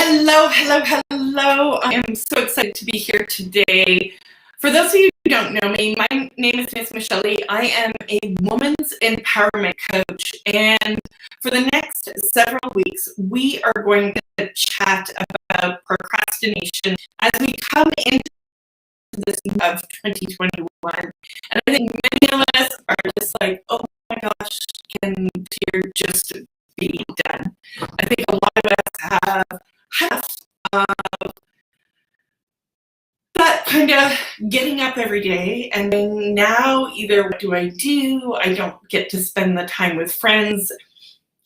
Hello, hello, hello. I am so excited to be here today. For those of you who don't know me, my name is Miss Michelle. I am a woman's empowerment coach. And for the next several weeks, we are going to chat about procrastination as we come into this of 2021. And I think many of us are just like, oh my gosh, can here just be done? I think a lot of us have that kind of getting up every day and then now either what do? I don't get to spend the time with friends.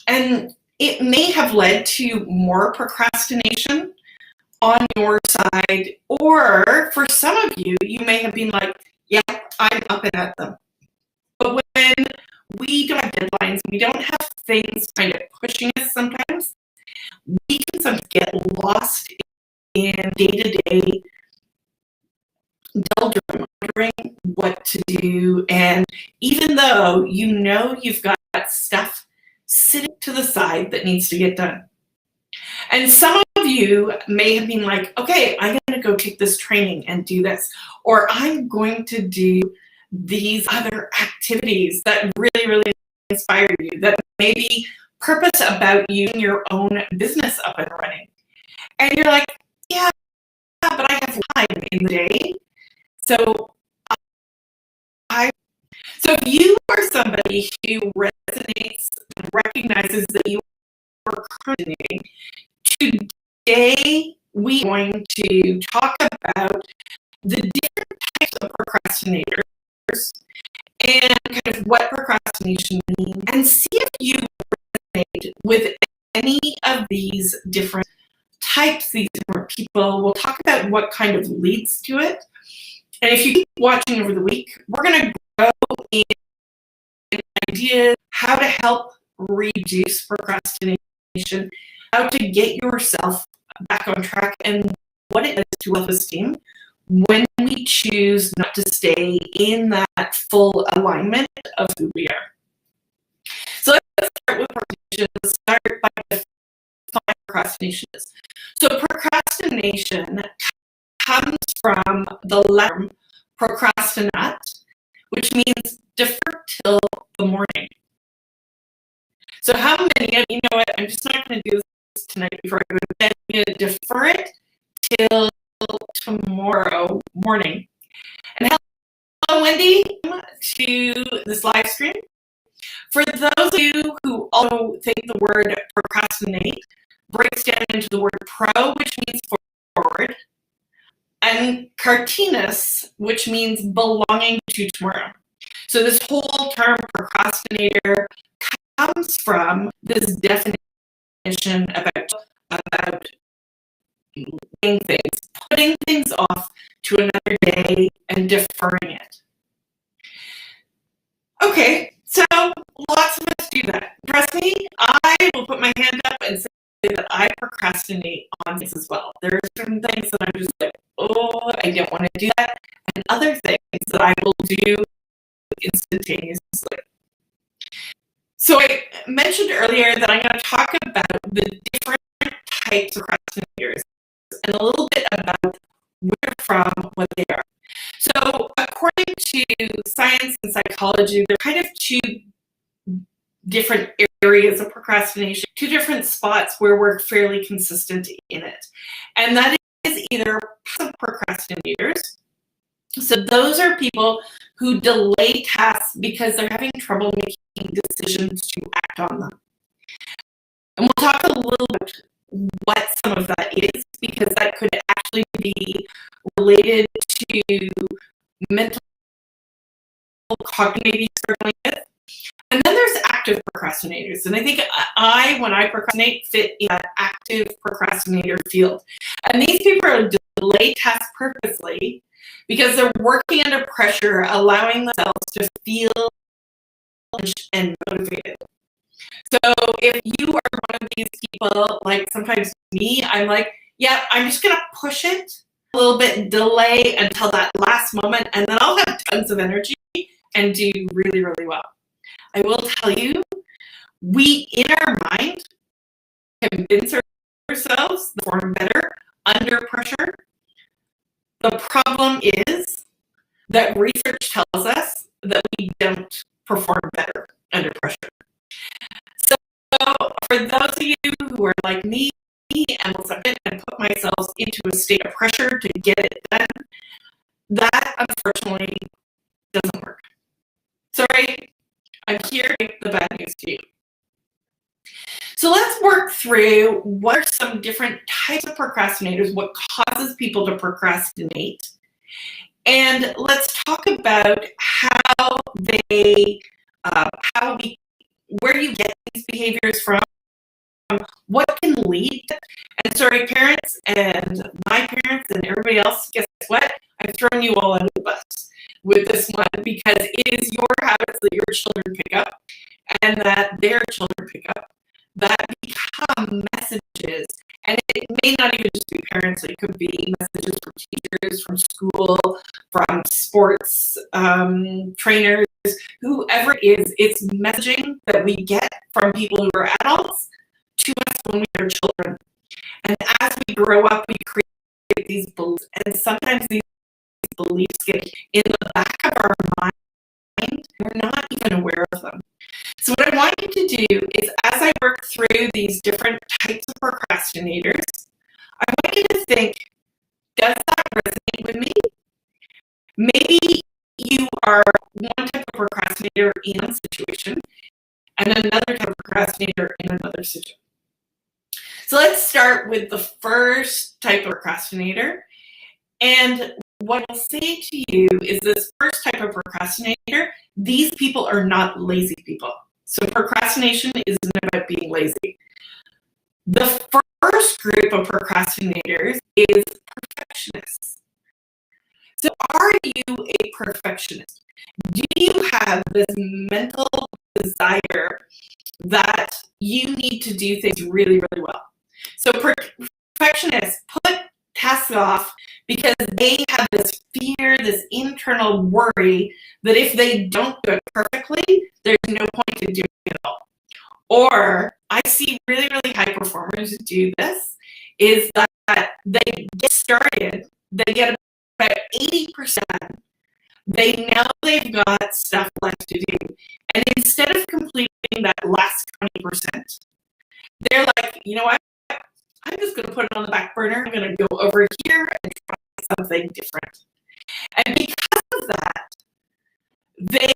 And it may have led to more procrastination on your side, or for some of you, you may have been like, yeah, I'm up and at them. But when we don't have deadlines, we don't have things kind of pushing us sometimes, we can sometimes get lost in day-to-day wondering what to do. And even though you know you've got stuff sitting to the side that needs to get done. And some of you may have been like, okay, I'm going to go take this training and do this, or I'm going to do these other activities that really, really inspire you, that maybe purpose about you and your own business up and running. And you're like, yeah, but I have time in the day. So if you are somebody who resonates and recognizes that you are procrastinating, today we are going to talk about the different types of procrastinators and kind of what procrastination means, and see if you resonate with any of these different types, these different people. We'll talk about what kind of leads to it. And if you keep watching over the week, we're going to go in ideas how to help reduce procrastination, how to get yourself back on track, and what it does to self-esteem when we choose not to stay in that full alignment of who we are. So let's start with procrastination. Let's start by defining procrastination. So procrastination comes from the Latin procrastinate, which means defer till the morning. So how many of you know what? I'm just not going to do this tonight before I go to bed. I'm going to defer it till tomorrow morning. And hello, Wendy, to this live stream. For those of you who also think the word procrastinate breaks down into the word pro, which means forward, and cartinus, which means belonging to tomorrow. So this whole term procrastinator comes from this definition about doing things, putting things off to another day and deferring it. Okay, so lots of us do that. Trust me, I will put my hand up and say that I procrastinate on things as well. There are certain things that I'm just like, oh, I don't want to do that, and other things that I will do instantaneously. So I mentioned earlier that I'm going to talk about the different types of procrastinators and a little bit about where they're from, what they are. So according to science and psychology, there are kind of two different areas of procrastination, two different spots where we're fairly consistent in it. And that is either passive procrastinators. So those are people who delay tasks because they're having trouble making decisions to act on them. And we'll talk a little bit what some of that is, because that could actually be related to mental cognitive struggling with. And then there's active procrastinators. And I think when I procrastinate, fit in that active procrastinator field. And these people are delay tasks purposely because they're working under pressure, allowing themselves to feel and motivated. So if you are one of these people, like sometimes me, I'm like, yeah, I'm just going to push it a little bit, delay until that last moment, and then I'll have tons of energy and do really, really well. I will tell you, we, in our mind, convince ourselves ourselves, perform better under pressure. The problem is that research tells us that we don't perform better under pressure. So for those of you who are like me and will submit and put myself into a state of pressure to get it done, that unfortunately doesn't work. Sorry, I'm here to break the bad news to you. So let's work through what are some different types of procrastinators, what causes people to procrastinate, and let's talk about how they, where you get these behaviors from, what can lead. And sorry, parents and my parents and everybody else, guess what? I'm throwing you all under the bus with this one because it is your habits that your children pick up and that their children pick up that become messages. And it may not even just be parents, it could be messages from teachers, from school, from sports trainers, whoever it is, it's messaging that we get from people who are adults to us when we are children. And as we grow up, we create these beliefs, and sometimes these beliefs get in the back of our mind, we're not even aware of them. So what I want you to do is, as I work through these different types of procrastinators, I want you to think, does that resonate with me? Maybe you are one type of procrastinator in a situation and another type of procrastinator in another situation. So let's start with the first type of procrastinator. And what I'll say to you is this first type of procrastinator, these people are not lazy people. So procrastination isn't about being lazy. The first group of procrastinators is perfectionists. So are you a perfectionist? Do you have this mental desire that you need to do things really, really well? So perfectionists put tasks off because they have this fear, this internal worry that if they don't do it perfectly, there's no point in doing it at all. Or I see really, really high performers do this, is that they get started, they get about 80%, they know they've got stuff left to do. And instead of completing that last 20%, they're like, you know what? I'm just going to put it on the back burner. I'm going to go over here and try something different. And because of that, they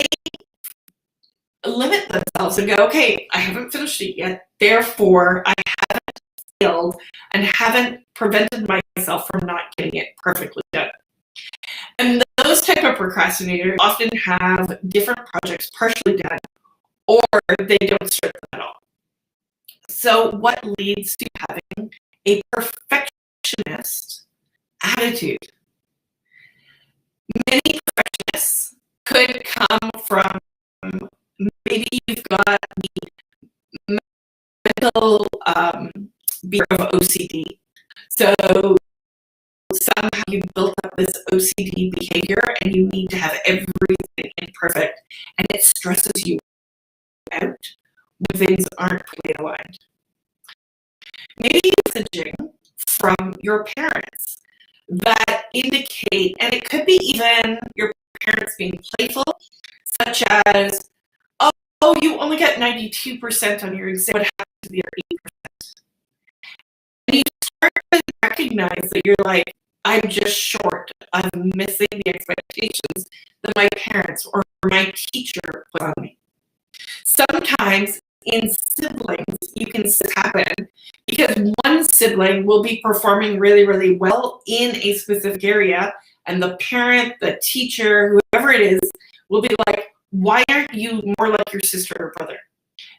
limit themselves and go, okay, I haven't finished it yet. Therefore, I haven't failed and haven't prevented myself from not getting it perfectly done. And those type of procrastinators often have different projects partially done, or they don't start them at all. So what leads to having a perfectionist attitude? Many perfectionists could come from, maybe you've got the mental fear of OCD. So somehow you built up this OCD behavior and you need to have everything imperfect, and it stresses you out when things aren't fully aligned. Maybe messaging from your parents that indicate, and it could be even your parents being playful, such as, oh, you only got 92% on your exam, what happened to the other 8%? And you start to recognize that you're like, I'm just short. I'm missing the expectations that my parents or my teacher put on me. Sometimes in siblings, you can see this happen because one sibling will be performing really, really well in a specific area, and the parent, the teacher, whoever it is, will be like, why aren't you more like your sister or brother?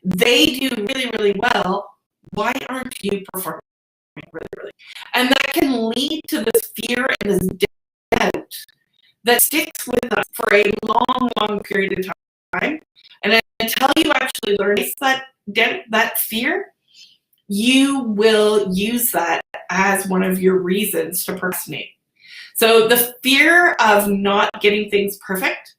They do really, really well. Why aren't you performing really, really? And that can lead to this fear and this doubt that sticks with us for a long, long period of time. And until you actually learn that fear, you will use that as one of your reasons to procrastinate. So the fear of not getting things perfect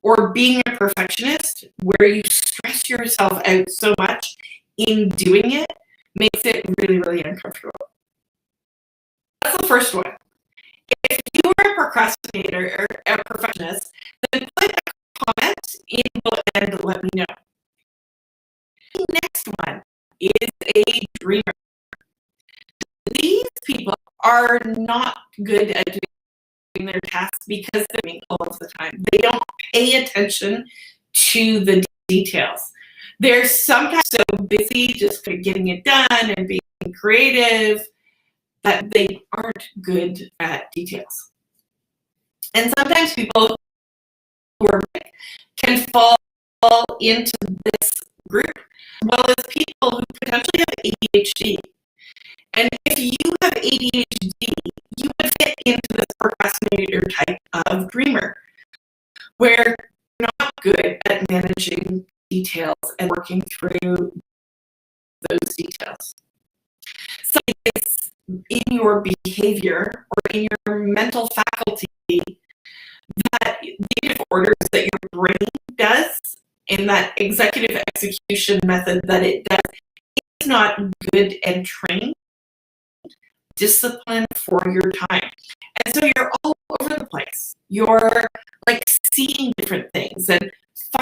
or being a perfectionist where you stress yourself out so much in doing it makes it really, really uncomfortable. that's the first one. If you are a procrastinator or a perfectionist, then put a comment in below and let me know. The next one is a dreamer. These people are not good at doing their tasks because they're doing all of the time. They don't pay attention to the details. They're sometimes so busy just getting it done and being creative that they aren't good at details. And sometimes people who are can fall into this group, as well as people who potentially have ADHD. And if you have ADHD, you would fit into this procrastinator type of dreamer, where you're not good at managing details and working through those details. So it's in your behavior or in your mental faculty that the orders that your brain does in that executive execution method that it does is not good and trained discipline for your time. And so you're all over the place. You're like seeing different things and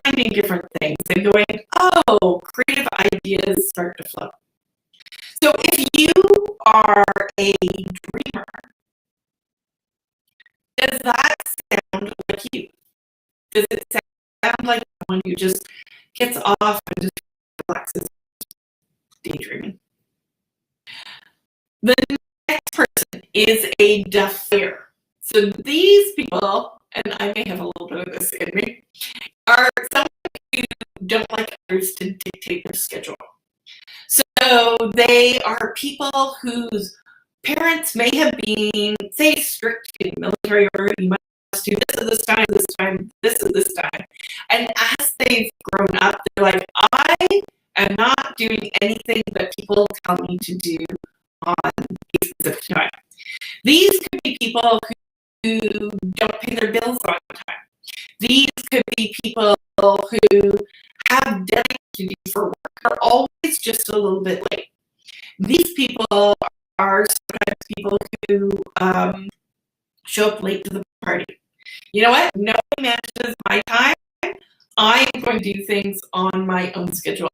finding different things and going, oh, creative ideas start to flow. So if you are a dreamer, does that sound like you? Does it sound like someone who just gets off and just relaxes daydreaming? The next person is a defer. So these people, and I may have a little bit of this in me, are someone who don't like others to dictate their schedule. So they are people whose parents may have been, say, strict in military order. You must do this at this time, this at this time. And as they've grown up, they're like, I am not doing anything that people tell me to do on a specific time. These could be people who don't pay their bills on time. These could be people who have deadlines to do for work, are always just a little bit late. These people are sometimes people who show up late to the party. You know what? Nobody manages my time. I am going to do things on my own schedule.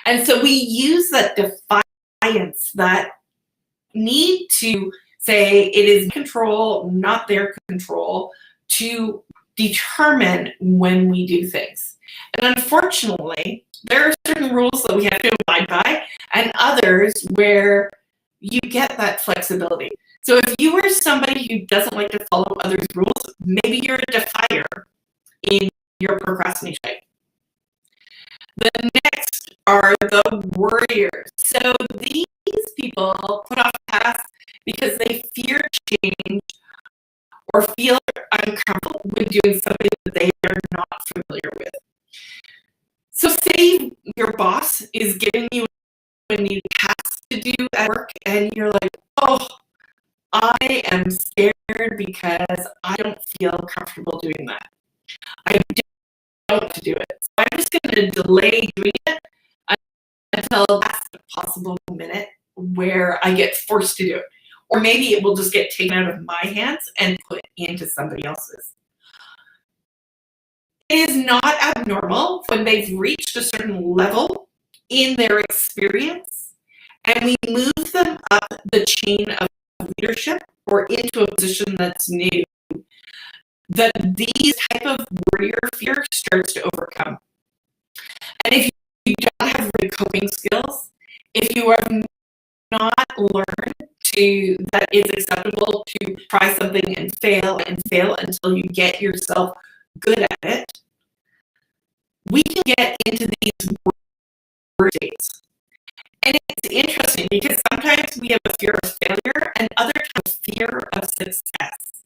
And so we use that defiance, that need to say it is control, not their control, to determine when we do things. And unfortunately, there are certain rules that we have to abide by and others where you get that flexibility. So if you are somebody who doesn't like to follow others' rules, maybe you're a defier in your procrastination. The next are the worriers. So these people put off tasks because they fear change or feel uncomfortable when doing something that they are not familiar with. So say your boss is giving you a new task to do at work and you're like, oh, I am scared because I don't feel comfortable doing that. I don't want to do it. So I'm just going to delay doing it until that's the possible minute where I get forced to do it. Or maybe it will just get taken out of my hands and put into somebody else's. It is not abnormal when they've reached a certain level in their experience and we move them up the chain of leadership or into a position that's new, that these type of warrior fear starts to overcome. And if you don't have good coping skills, if you have not learned that it's acceptable to try something and fail until you get yourself good at it, we can get into these worry states. And it's interesting because sometimes we have a fear of failure and other times fear of success.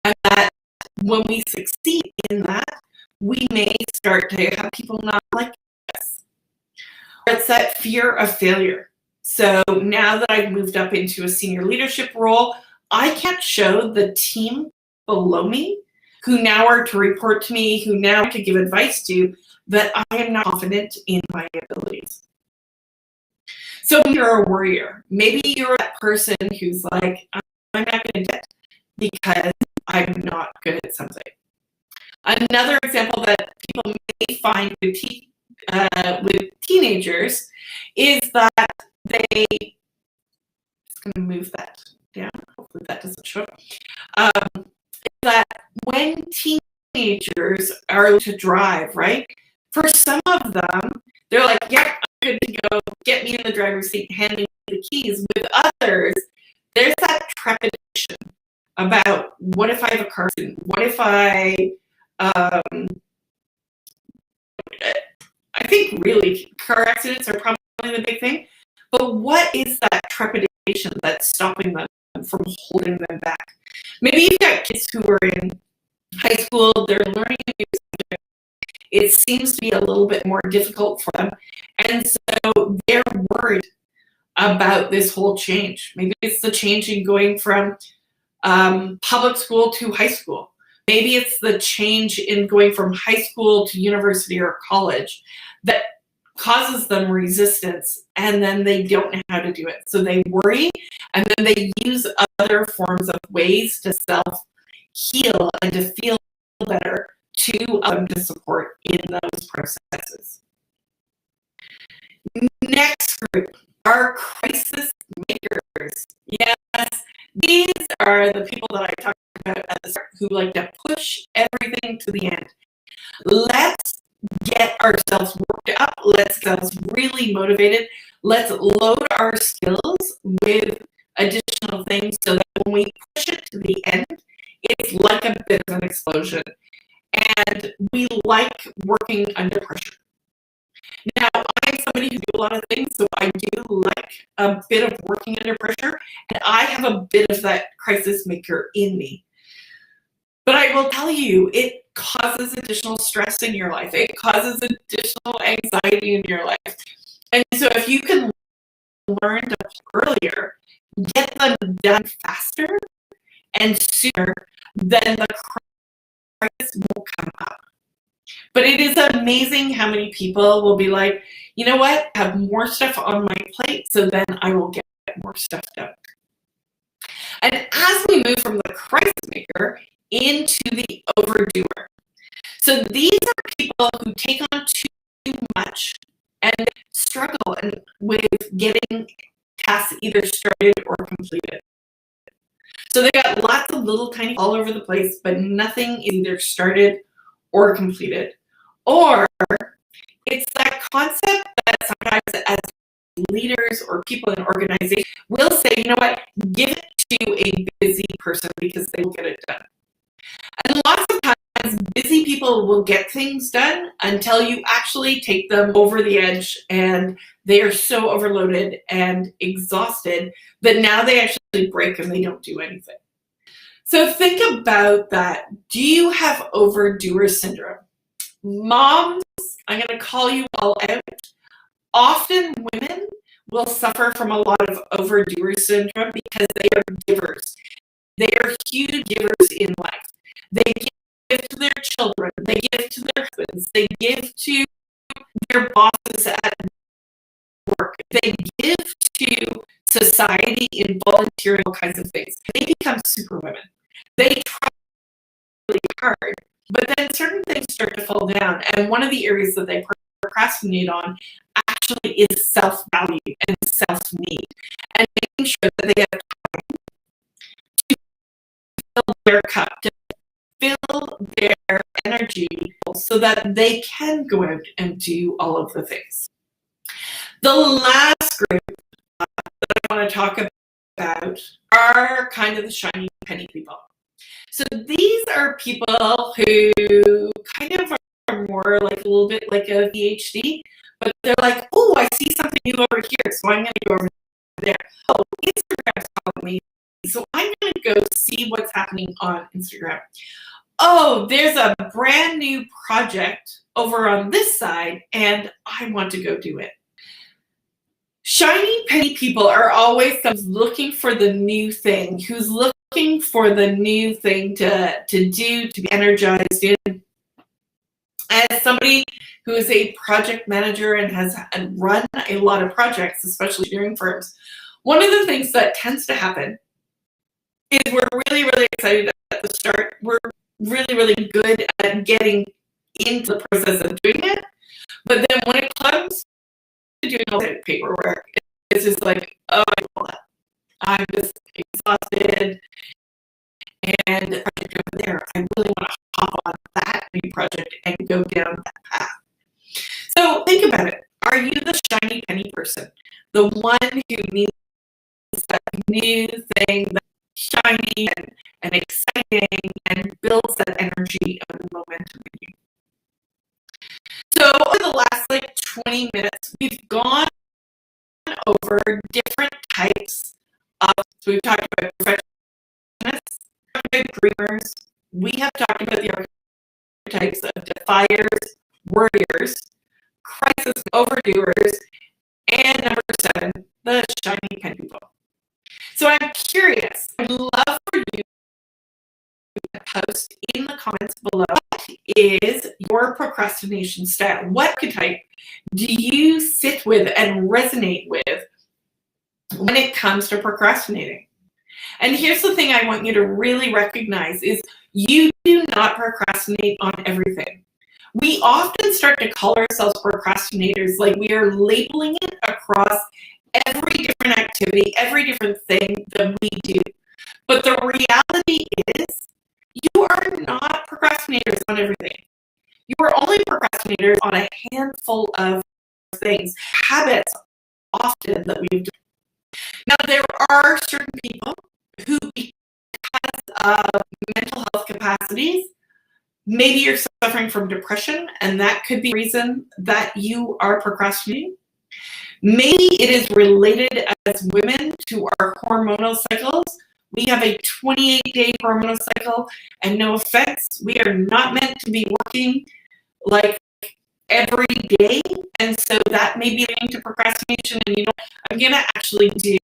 And that when we succeed in that, we may start to have people not like us. It's that fear of failure. So now that I've moved up into a senior leadership role, I can't show the team below me, who now are to report to me, who now to give advice to, that I am not confident in my abilities. So you're a warrior. Maybe you're that person who's like, I'm not going to do it because I'm not good at something. Another example that people may find with teenagers is that they, just going to move that down, hopefully that doesn't show up, that when teenagers are to drive, right, for some of them, they're like, yep, I'm good to go, get me in the driver's seat, hand me the keys. With others, there's that trepidation about, what if I have a car accident? What if I think really car accidents are probably the big thing, but what is that trepidation that's stopping them from holding them back? Maybe you've got kids who are in high school, they're learning a new subject. It seems to be a little bit more difficult for them, and so they're worried about this whole change. Maybe it's the change in going from public school to high school. Maybe it's the change in going from high school to university or college that causes them resistance, and then they don't know how to do it. So they worry, and then they use other forms of ways to self-heal and to feel better to support in those processes. Next group are crisis makers. Yes, these are the people that I talked about at the start who like to push everything to the end. Let's get ourselves worked up. Let's get ourselves really motivated. Let's load our skills with additional things so that when we push it to the end, it's like a bit of an explosion. And we like working under pressure. Now, I'm somebody who do a lot of things, so I do like a bit of working under pressure, and I have a bit of that crisis maker in me. But I will tell you, it causes additional stress in your life. It causes additional anxiety in your life. And so if you can learn to earlier, get them done faster and sooner, then the crisis won't come up. But it is amazing how many people will be like, you know what, I have more stuff on my plate, so then I will get more stuff done. And as we move from the crisis maker into the overdoer. So these are people who take on too much and struggle with getting tasks either started or completed. So they got lots of little tiny all over the place, but nothing is either started or completed. Or it's that concept that sometimes as leaders or people in organizations will say, you know what, give it to a busy person because they will get it done. And lots of times, busy people will get things done until you actually take them over the edge and they are so overloaded and exhausted that now they actually break and they don't do anything. So think about that. Do you have overdoer syndrome? Moms, I'm going to call you all out. Often women will suffer from a lot of overdoer syndrome because they are givers. They are huge givers in life. They give to their children. They give to their husbands. They give to their bosses at work. They give to society in volunteering, all kinds of things. They become super women. They try really hard, but then certain things start to fall down. And one of the areas that they procrastinate on actually is self-value and self-need, and making sure that they have time to fill their cup, to fill their energy so that they can go out and do all of the things. The last group that I want to talk about are kind of the shiny penny people. So these are people who kind of are more like a little bit like a PhD, but they're like, oh, I see something new over here, so I'm going to go over there. Oh, Instagram's calling me, so I'm going to go see what's happening on Instagram. Oh, there's a brand new project over on this side, and I want to go do it. Shiny penny people are always looking for the new thing, who's looking for the new thing to do, to be energized in. As somebody who is a project manager and has run a lot of projects, especially during firms, one of the things that tends to happen is we're really, really excited at the start. We're really, really good at getting into the process of doing it. But then when it comes to doing all that paperwork, it's just like, oh, I'm just exhausted. And the project over there, I really want to hop on that new project and go down that path. So think about it. Are you the shiny penny person? The one who needs that new thing that's shiny and exciting and builds that energy and momentum in you? So over the last 20 minutes, we've gone over different types of, so we've talked about perfectionists, talked about dreamers, we have talked about the archetypes of defiers, worriers, crisis overdoers, and number 7, the shiny pen people. So I'm curious, I'd love for you to post in the comments below, what is your procrastination style? What archetype do you sit with and resonate with when it comes to procrastinating? And here's the thing I want you to really recognize is you do not procrastinate on everything. We often start to call ourselves procrastinators, like we are labeling it across every different activity, every different thing that we do. But the reality is you are not procrastinators on everything. You are only procrastinators on a handful of things, habits often that we've done. Now, there are certain people who, because of mental health capacities, maybe you're suffering from depression, and that could be the reason that you are procrastinating. Maybe it is related as women to our hormonal cycles. We have a 28-day hormonal cycle, and no offense, we are not meant to be working like every day, and so that may be leading to procrastination. And you know, I'm going to actually do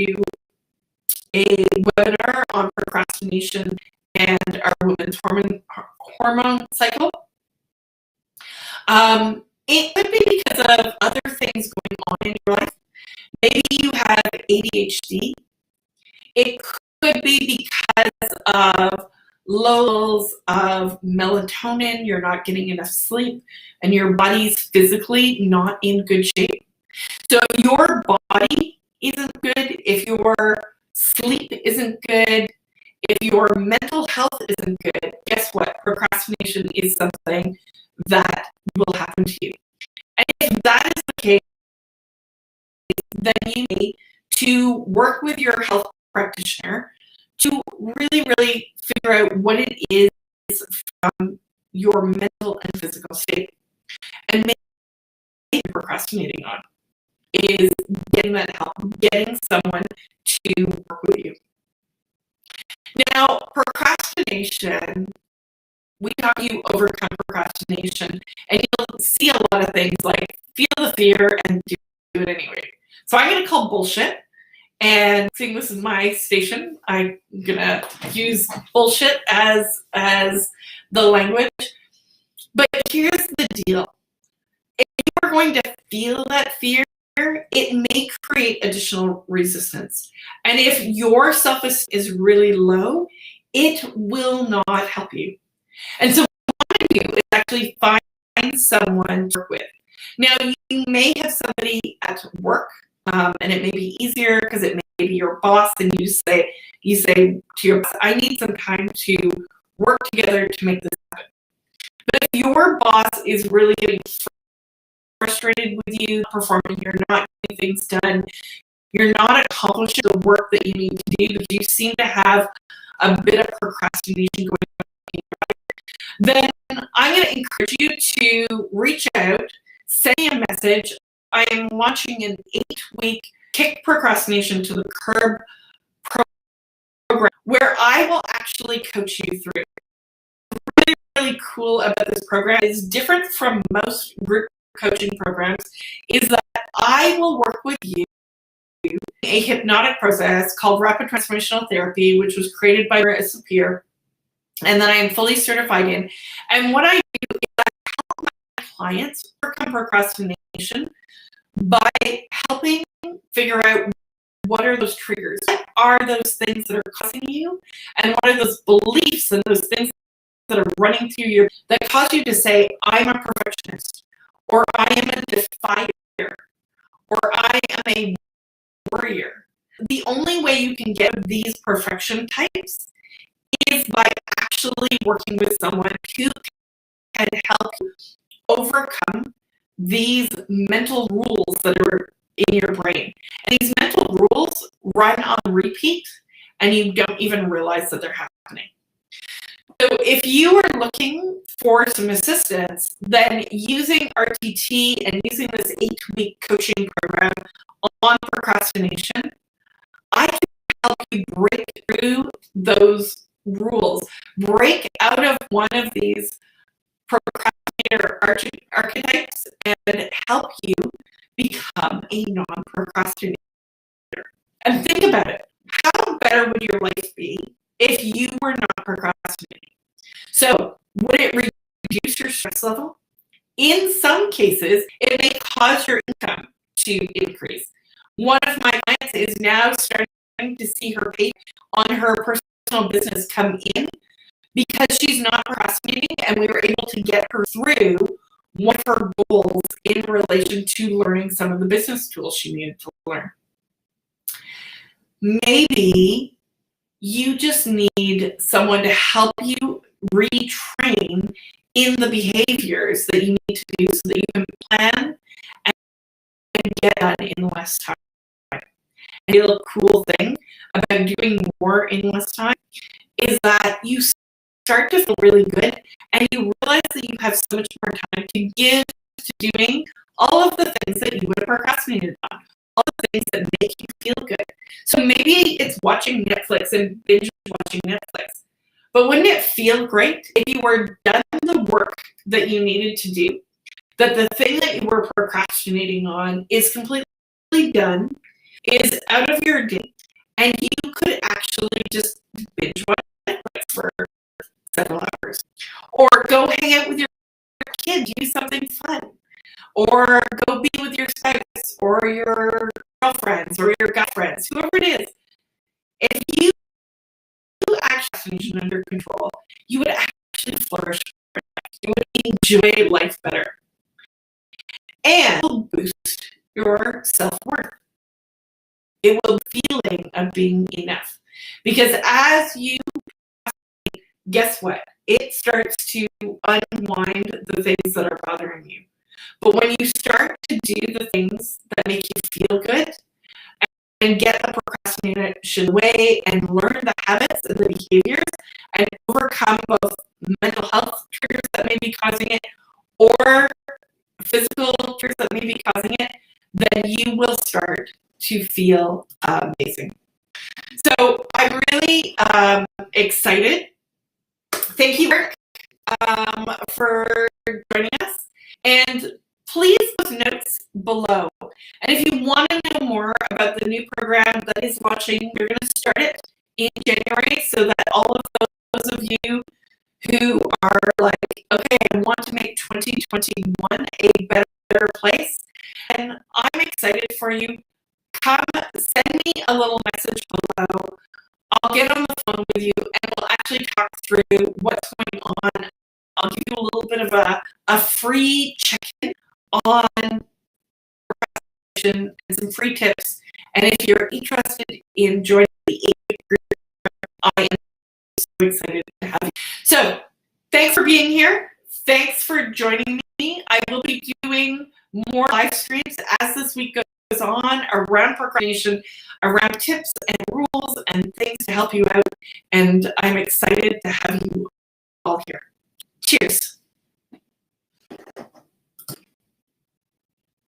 a webinar on procrastination and our women's hormone cycle. It could be because of other things going on in your life. Maybe you have ADHD. It could be because of levels of melatonin, you're not getting enough sleep, and your body's physically not in good shape. So if your body isn't good, if your sleep isn't good, if your mental health isn't good, guess what? Procrastination is something that will happen to you. And if that is the case, then you need to work with your health practitioner to really, really figure out what it is from your mental and physical state. And maybe you're procrastinating on is getting that help, getting someone to work with you. Now, procrastination, we talk you overcome procrastination, and you'll see a lot of things like feel the fear and do it anyway. So I'm going to call bullshit. And seeing this is my station, I'm gonna use bullshit as the language. But here's the deal. If you're going to feel that fear, it may create additional resistance. And if your self-esteem is really low, it will not help you. And so what I want to do is actually find someone to work with. Now, you may have somebody at work, and it may be easier because it may be your boss, and you say to your boss, I need some time to work together to make this happen. But if your boss is really getting frustrated with you performing, you're not getting things done, you're not accomplishing the work that you need to do, but you seem to have a bit of procrastination going on, then I'm going to encourage you to reach out, send me a message. I am launching an 8-week Kick Procrastination to the Curb program where I will actually coach you through. Really, really cool about this program is different from most group coaching programs is that I will work with you in a hypnotic process called Rapid Transformational Therapy, which was created by Mira Sapir, and that I am fully certified in. And what I do is I help my clients overcome procrastination by helping figure out what are those triggers? What are those things that are causing you? And what are those beliefs and those things that are running through you that cause you to say, I'm a perfectionist, or I am a defier, or I am a warrior? The only way you can get these perfection types is by actually working with someone who can help you overcome these mental rules that are in your brain. And these mental rules run on repeat, and you don't even realize that they're happening. So if you are looking for some assistance, then using RTT and using this 8-week coaching program on procrastination, I can help you break through those rules, break out of one of these procrastinator archetypes, and help you become a non-procrastinator. And think about it. How better would your life be if you were not procrastinating? So would it reduce your stress level? In some cases, it may cause your income to increase. One of my clients is now starting to see her pay on her personal business come in because she's not procrastinating, and we were able to get her through one of her goals in relation to learning some of the business tools she needed to learn. Maybe you just need someone to help you retrain in the behaviors that you need to do so that you can plan and get done in less time. And the little cool thing about doing more in less time is that you start to feel really good, and you realize that you have so much more time to give to doing all of the things that you would have procrastinated on, all the things that make you feel good. So maybe it's watching Netflix and binge watching Netflix. But wouldn't it feel great if you were done the work that you needed to do, that the thing that you were procrastinating on is completely done, is out of your day, and you could actually just binge watch Netflix for several hours, or go hang out with your kid, do something fun, or go be with your spouse or your girlfriends or your guy friends, whoever it is. If you actually had under control, you would actually flourish. You would enjoy life better, and it will boost your self-worth. It will be the feeling of being enough, because as you guess what? It starts to unwind the things that are bothering you. But when you start to do the things that make you feel good and get the procrastination away and learn the habits and the behaviors and overcome both mental health triggers that may be causing it or physical triggers that may be causing it, then you will start to feel amazing. So I'm really excited. Thank you, Rick, for joining us. And please post notes below. And if you want to know more about the new program that is launching, we're going to start it in January, so that all of those of you who are like, okay, I want to make 2021 a better place, and I'm excited for you, come send me a little message below. I'll get on the phone with you and we'll actually talk through what's going on. I'll give you a little bit of a free check-in on procrastination and some free tips. And if you're interested in joining the 8-week group, I am so excited to have you. So thanks for being here. Thanks for joining me. I will be doing more live streams as this week goes on around procrastination, around tips and rules and things to help you out. And I'm excited to have you all here. Cheers.